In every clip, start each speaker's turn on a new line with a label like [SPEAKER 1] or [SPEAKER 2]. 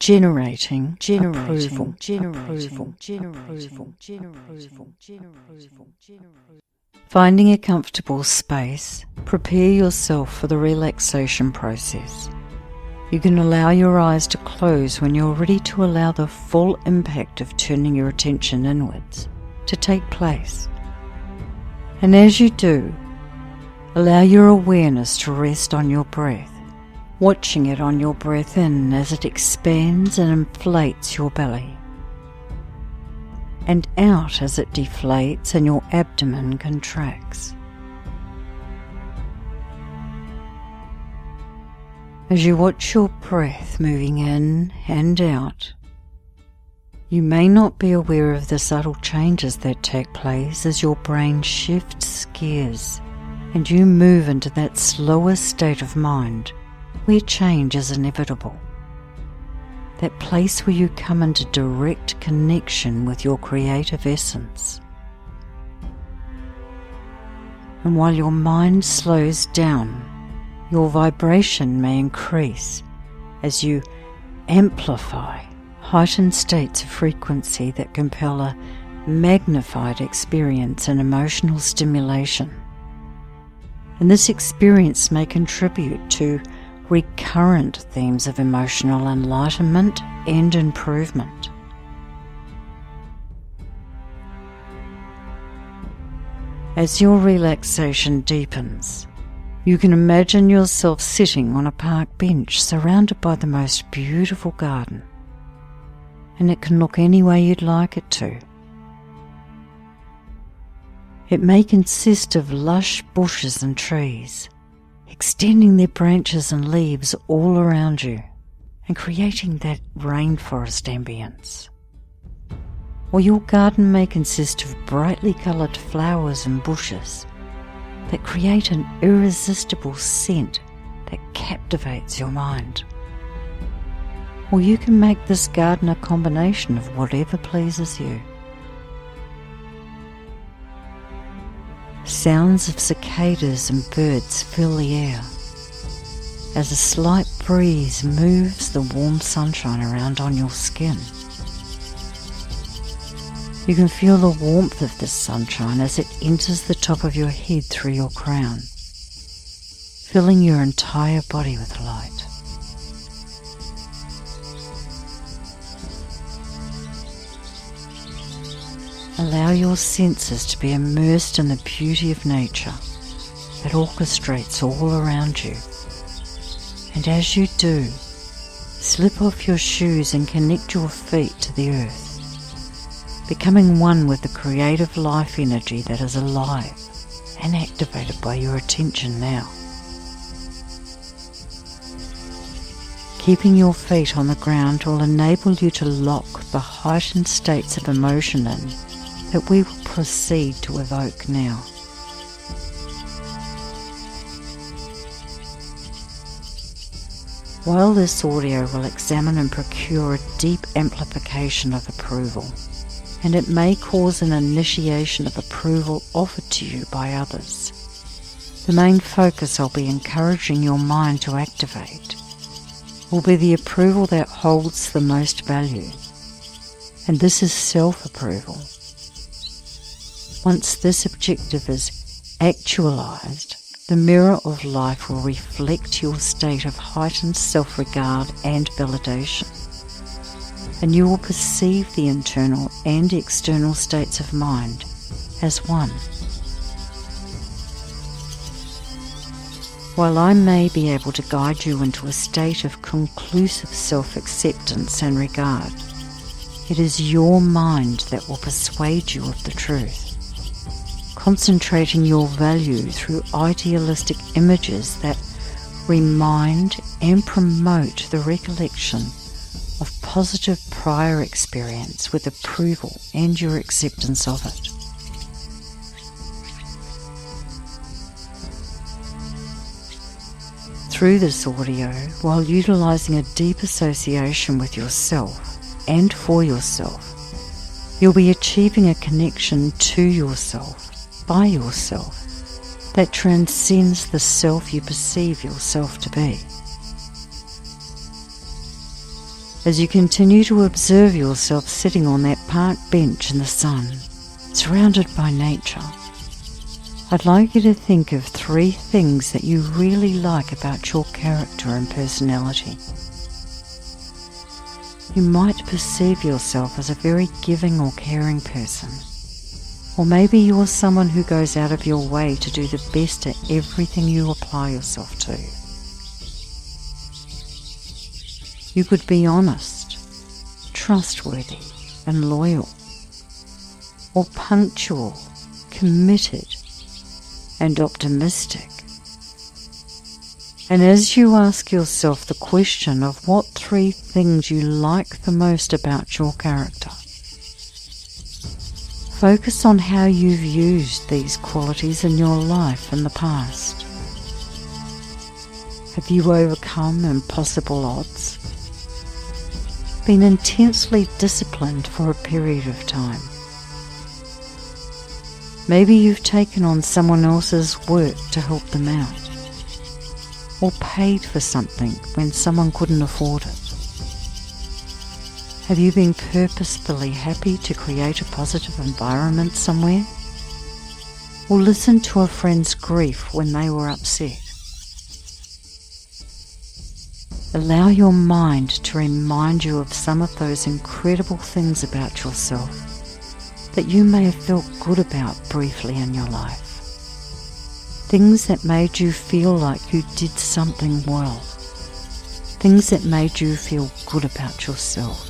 [SPEAKER 1] generating approval. Finding a comfortable space, prepare yourself for the relaxation process. You can allow your eyes to close when you're ready to allow the full impact of turning your attention inwards to take place. And as you do, allow your awareness to rest on your breath, watching it on your breath in as it expands and inflates your belly, and out as it deflates and your abdomen contracts. As you watch your breath moving in and out, you may not be aware of the subtle changes that take place as your brain shifts gears and you move into that slower state of mind where change is inevitable. That place where you come into direct connection with your creative essence. And while your mind slows down, your vibration may increase as you amplify heightened states of frequency that compel a magnified experience and emotional stimulation. And this experience may contribute to recurrent themes of emotional enlightenment and improvement. As your relaxation deepens, you can imagine yourself sitting on a park bench surrounded by the most beautiful garden, and it can look any way you'd like it to. It may consist of lush bushes and trees, extending their branches and leaves all around you and creating that rainforest ambience. Or your garden may consist of brightly coloured flowers and bushes that create an irresistible scent that captivates your mind. Or you can make this garden a combination of whatever pleases you. Sounds of cicadas and birds fill the air as a slight breeze moves the warm sunshine around on your skin. You can feel the warmth of this sunshine as it enters the top of your head through your crown, filling your entire body with light. Allow your senses to be immersed in the beauty of nature that orchestrates all around you. And as you do, slip off your shoes and connect your feet to the earth, becoming one with the creative life energy that is alive and activated by your attention now. Keeping your feet on the ground will enable you to lock the heightened states of emotion in that we will proceed to evoke now. While this audio will examine and procure a deep amplification of approval, and it may cause an initiation of approval offered to you by others, the main focus I'll be encouraging your mind to activate will be the approval that holds the most value, and this is self-approval. Once this objective is actualized, the mirror of life will reflect your state of heightened self-regard and validation, and you will perceive the internal and external states of mind as one. While I may be able to guide you into a state of conclusive self-acceptance and regard, it is your mind that will persuade you of the truth, concentrating your value through idealistic images that remind and promote the recollection of positive prior experience with approval and your acceptance of it. Through this audio, while utilizing a deep association with yourself and for yourself, you'll be achieving a connection to yourself, by yourself, that transcends the self you perceive yourself to be. As you continue to observe yourself sitting on that park bench in the sun, surrounded by nature, I'd like you to think of 3 things that you really like about your character and personality. You might perceive yourself as a very giving or caring person, or maybe you're someone who goes out of your way to do the best at everything you apply yourself to. You could be honest, trustworthy and loyal, or punctual, committed and optimistic. And as you ask yourself the question of what 3 things you like the most about your character, focus on how you've used these qualities in your life in the past. Have you overcome impossible odds? Been intensely disciplined for a period of time? Maybe you've taken on someone else's work to help them out, or paid for something when someone couldn't afford it. Have you been purposefully happy to create a positive environment somewhere, or listened to a friend's grief when they were upset? Allow your mind to remind you of some of those incredible things about yourself that you may have felt good about briefly in your life. Things that made you feel like you did something well. Things that made you feel good about yourself.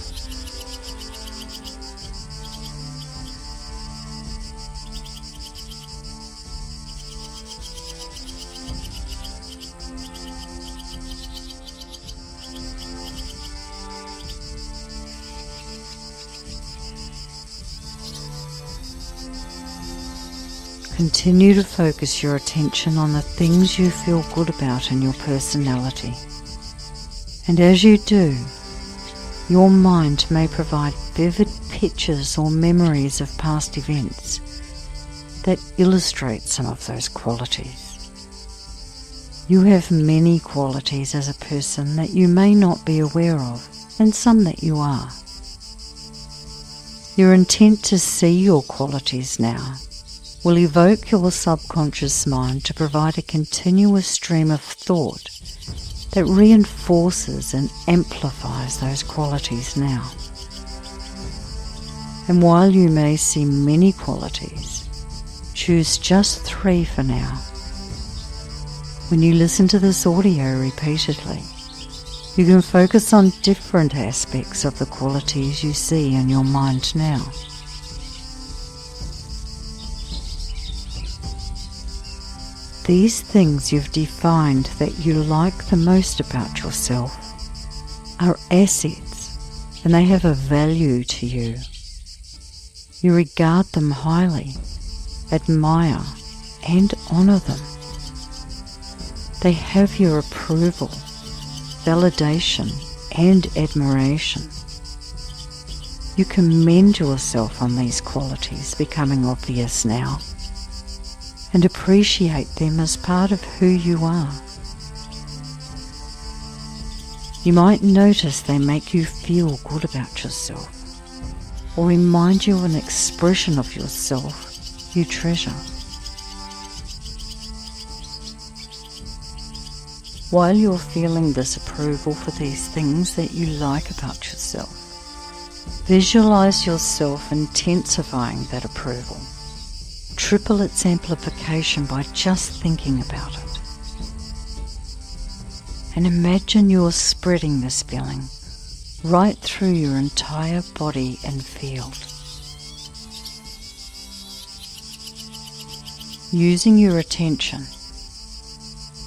[SPEAKER 1] Continue to focus your attention on the things you feel good about in your personality. And as you do, your mind may provide vivid pictures or memories of past events that illustrate some of those qualities. You have many qualities as a person that you may not be aware of, and some that you are. Your intent to see your qualities now will evoke your subconscious mind to provide a continuous stream of thought that reinforces and amplifies those qualities now. And while you may see many qualities, choose just 3 for now. When you listen to this audio repeatedly, you can focus on different aspects of the qualities you see in your mind now. These things you've defined that you like the most about yourself are assets, and they have a value to you. You regard them highly, admire and honour them. They have your approval, validation and admiration. You commend yourself on these qualities becoming obvious now, and appreciate them as part of who you are. You might notice they make you feel good about yourself, or remind you of an expression of yourself you treasure. While you're feeling this approval for these things that you like about yourself, visualize yourself intensifying that approval. Triple its amplification by just thinking about it. And imagine you're spreading this feeling right through your entire body and field. Using your attention,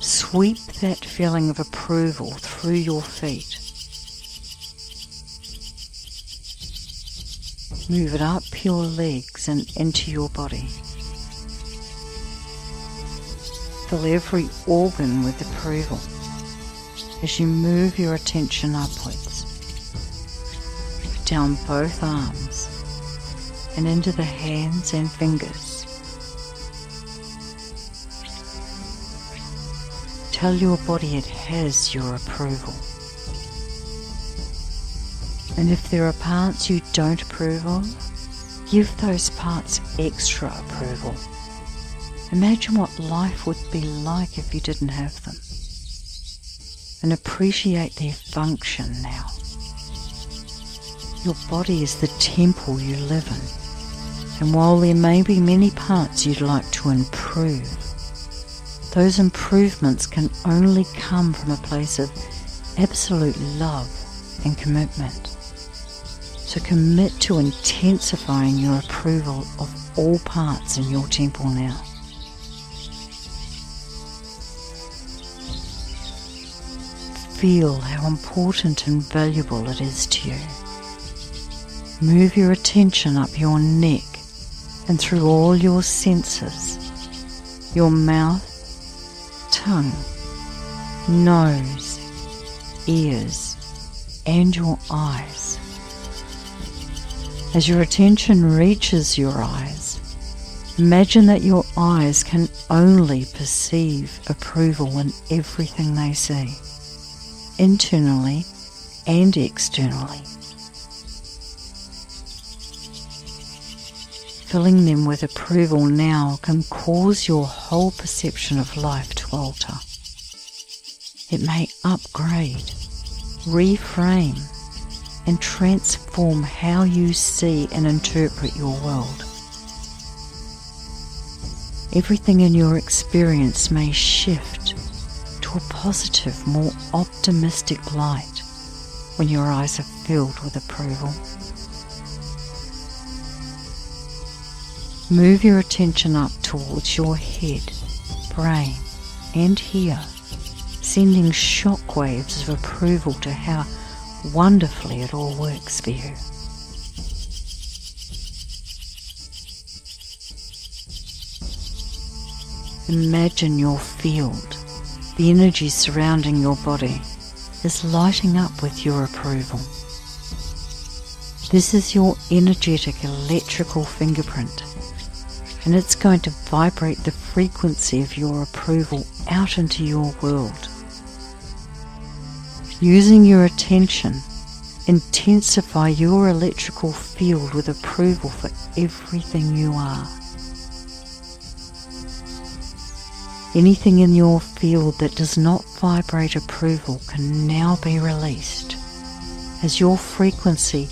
[SPEAKER 1] sweep that feeling of approval through your feet. Move it up your legs and into your body. Fill every organ with approval as you move your attention upwards, down both arms and into the hands and fingers. Tell your body it has your approval. And if there are parts you don't approve of, give those parts extra approval. Imagine what life would be like if you didn't have them. And appreciate their function now. Your body is the temple you live in. And while there may be many parts you'd like to improve, those improvements can only come from a place of absolute love and commitment. So commit to intensifying your approval of all parts in your temple now. Feel how important and valuable it is to you. Move your attention up your neck and through all your senses, your mouth, tongue, nose, ears, and your eyes. As your attention reaches your eyes, imagine that your eyes can only perceive approval in everything they see, internally and externally. Filling them with approval now can cause your whole perception of life to alter. It may upgrade, reframe, and transform how you see and interpret your world. Everything in your experience may shift to a positive, more optimistic light when your eyes are filled with approval. Move your attention up towards your head, brain, and here, sending shock waves of approval to how wonderfully it all works for you. Imagine your field, the energy surrounding your body, is lighting up with your approval. This is your energetic electrical fingerprint, and it's going to vibrate the frequency of your approval out into your world. Using your attention, intensify your electrical field with approval for everything you are. Anything in your field that does not vibrate approval can now be released as your frequency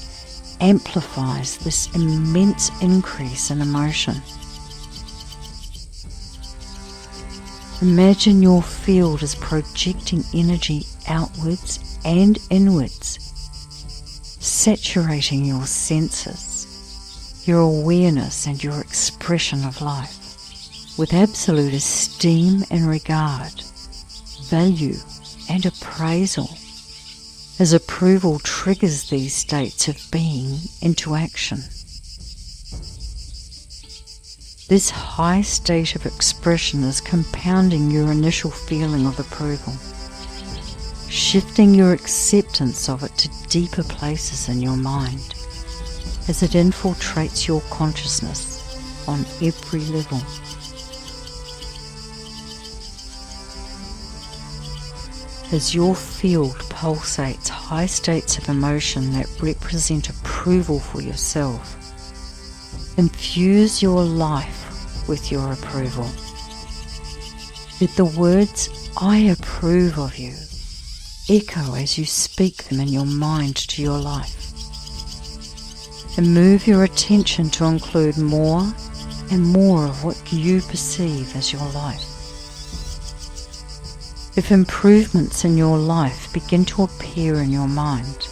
[SPEAKER 1] amplifies this immense increase in emotion. Imagine your field as projecting energy outwards and inwards, saturating your senses, your awareness and your expression of life with absolute esteem and regard, value and appraisal, as approval triggers these states of being into action. This high state of expression is compounding your initial feeling of approval, shifting your acceptance of it to deeper places in your mind as it infiltrates your consciousness on every level. As your field pulsates high states of emotion that represent approval for yourself, infuse your life with your approval. Let the words "I approve of you" echo as you speak them in your mind to your life. And move your attention to include more and more of what you perceive as your life. If improvements in your life begin to appear in your mind,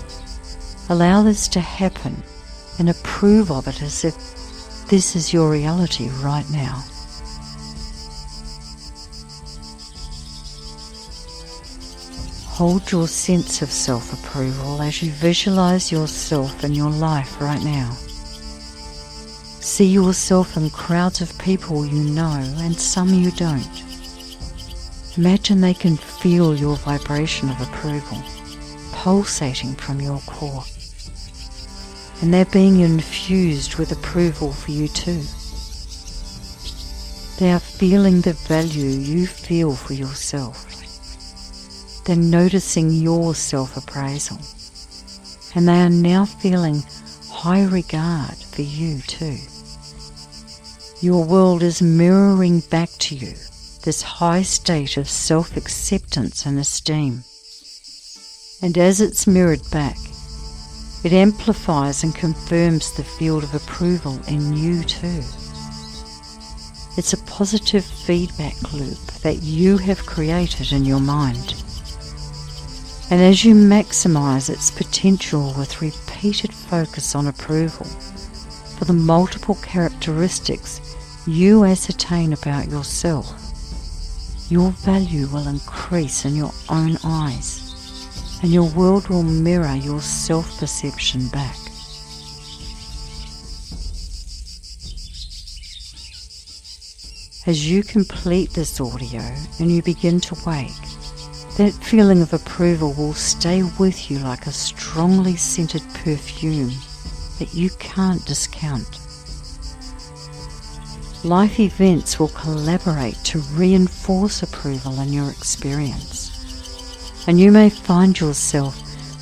[SPEAKER 1] allow this to happen and approve of it as if this is your reality right now. Hold your sense of self-approval as you visualize yourself in your life right now. See yourself in crowds of people you know and some you don't. Imagine they can feel your vibration of approval pulsating from your core, and they're being infused with approval for you too. They are feeling the value you feel for yourself. They're noticing your self-appraisal. and they are now feeling high regard for you too. Your world is mirroring back to you this high state of self-acceptance and esteem. And as it's mirrored back, it amplifies and confirms the field of approval in you too. It's a positive feedback loop that you have created in your mind. And as you maximize its potential with repeated focus on approval for the multiple characteristics you ascertain about yourself, your value will increase in your own eyes, and your world will mirror your self-perception back. As you complete this audio and you begin to wake, that feeling of approval will stay with you like a strongly scented perfume that you can't discount. Life events will collaborate to reinforce approval in your experience, and you may find yourself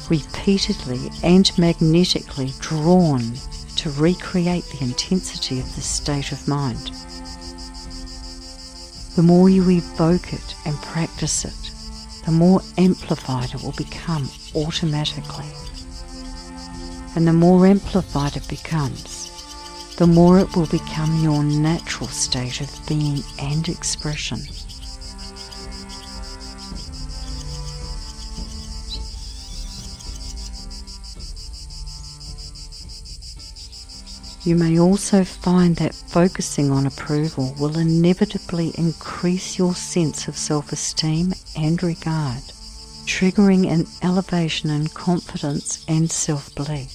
[SPEAKER 1] repeatedly and magnetically drawn to recreate the intensity of this state of mind. The more you evoke it and practice it, the more amplified it will become automatically. And the more amplified it becomes, the more it will become your natural state of being and expression. You may also find that focusing on approval will inevitably increase your sense of self-esteem and regard, triggering an elevation in confidence and self-belief.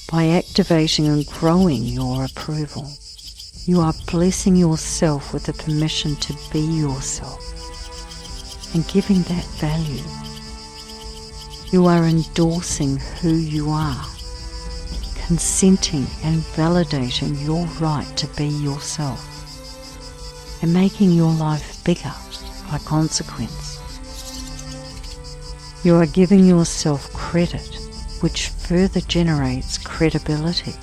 [SPEAKER 1] By activating and growing your approval, you are blessing yourself with the permission to be yourself and giving that value. You are endorsing who you are, consenting and validating your right to be yourself, and making your life bigger by consequence. You are giving yourself credit, which further generates credibility,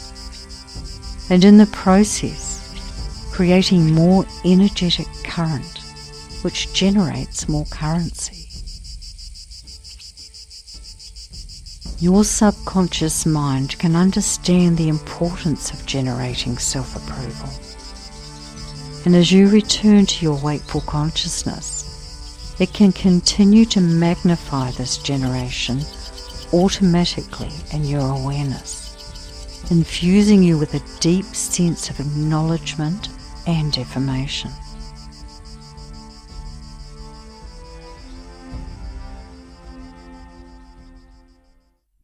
[SPEAKER 1] and in the process, creating more energetic current, which generates more currency. Your subconscious mind can understand the importance of generating self-approval. And as you return to your wakeful consciousness, it can continue to magnify this generation automatically in your awareness, infusing you with a deep sense of acknowledgement and affirmation.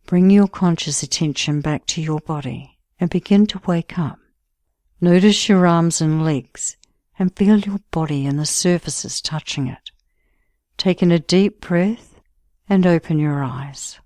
[SPEAKER 1] Bring your conscious attention back to your body and begin to wake up. Notice your arms and legs and feel your body and the surfaces touching it. Take in a deep breath and open your eyes.